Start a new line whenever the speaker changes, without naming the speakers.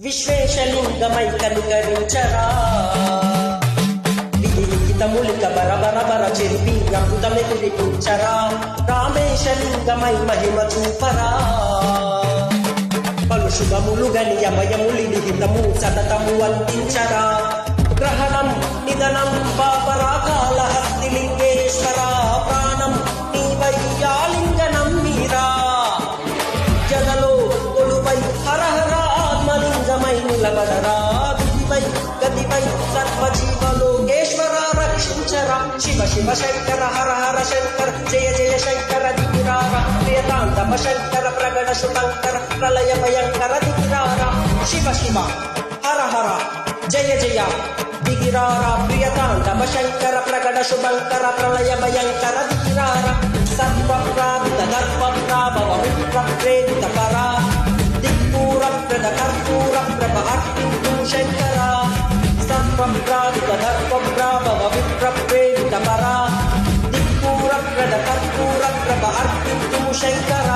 విశ్వేశలింగమై కనుకరించరా విధిలిఖితములిక బరబరబర చెరిపి అమృతమే కురిపించరా రామేశలింగమై మహిమ చూపరా పలు శుభములు గని అభయములి విహితము సతతము అందించరా గ్రహణం నిధనం పాపరాకాల హస్తిలింగేశ్వర ప్రాణం నీవయ్యాలింగనం మీరా జగలో కొలువై హరహర ఆత్మలింగమై నిలబడరా దివై గదివై సర్వజీవలోకేశ్వర రక్షించరా శివ శివ శంకర హర హర శంకర జయ జయ శంకర దిగిరార ప్రియతాండవ శంకర ప్రగడ శుభంకర ప్రళయ భయంకర దిగిరార శివ శివ హర హర జయ జయ దిగిరార ప్రియతాండవ శంకర ప్రగడ శుభంకర ప్రళయ భయంకర దిగిరార సర్వప్రావిత దర్పప్రాభవ విప్రప్రేరిత పరా దిక్పూర ప్రద కర్పూర ప్రభ అర్పించు శంకర సర్వప్రావిత దర్పప్రాభవ విప్రప్రేరిత పరా దిక్పూర ప్రద కర్పూర ప్రభ అర్పించు శంకర